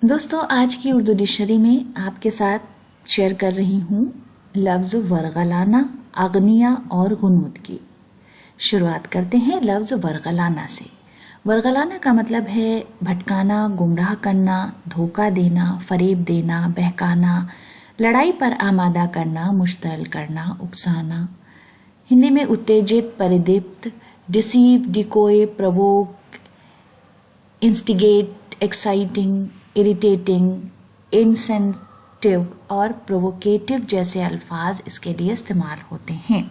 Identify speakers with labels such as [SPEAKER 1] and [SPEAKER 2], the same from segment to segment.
[SPEAKER 1] دوستوں آج کی اردو ڈکشنری میں آپ کے ساتھ شیئر کر رہی ہوں لفظ ورغلانہ، اغنیہ اور غنودگی۔ شروعات کرتے ہیں لفظ ورغلانہ سے۔ ورغلانہ کا مطلب ہے بھٹکانا، گمراہ کرنا، دھوکہ دینا، فریب دینا، بہکانا، لڑائی پر آمادہ کرنا، مشتعل کرنا، اکسانا۔ ہندی میں اتیجت، پردیپت، deceive, decoy, provoke, instigate, exciting, irritating, incentive اور پرووکیٹو جیسے الفاظ اس کے لیے استعمال ہوتے ہیں۔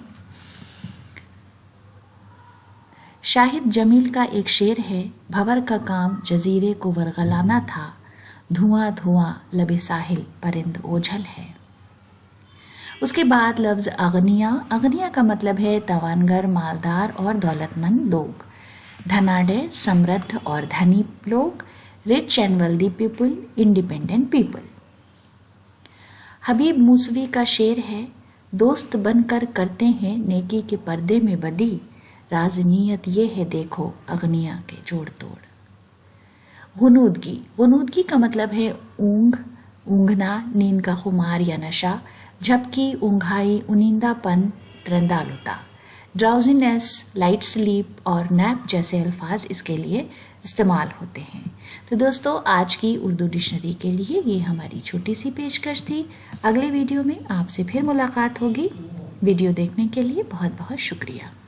[SPEAKER 1] شاہد جمیل کا ایک شعر ہے، بھنور کا کام جزیرے کو ورغلانا تھا، دھواں دھواں لب ساحل پرند اوجھل ہے۔ اس کے بعد لفظ اغنیہ۔ اغنیہ کا مطلب ہے توانگر، مالدار اور دولت مند لوگ، دھناڈے، سمردھ اور دھنی لوگ، rich and wealthy people, independent people. Habib Musavi کا شعر ہے، دوست بن کر کرتے ہیں نیکی کے پردے میں بدی، راز نیت یہ ہے دیکھو اغنیہ کے جوڑ توڑ۔ غنودگی۔ غنودگی کا مطلب ہے اونگ، اونگنا، نیند کا خمار یا نشہ، جھپکی، اونگھائی، انیندہ پن، رندالتا۔ ڈراؤزینس، لائٹ سلیپ اور نیپ جیسے الفاظ اس کے لیے استعمال ہوتے ہیں۔ تو دوستو آج کی اردو ڈکشنری کے لیے یہ ہماری چھوٹی سی پیشکش تھی۔ اگلے ویڈیو میں آپ سے پھر ملاقات ہوگی۔ ویڈیو دیکھنے کے لیے بہت بہت شکریہ۔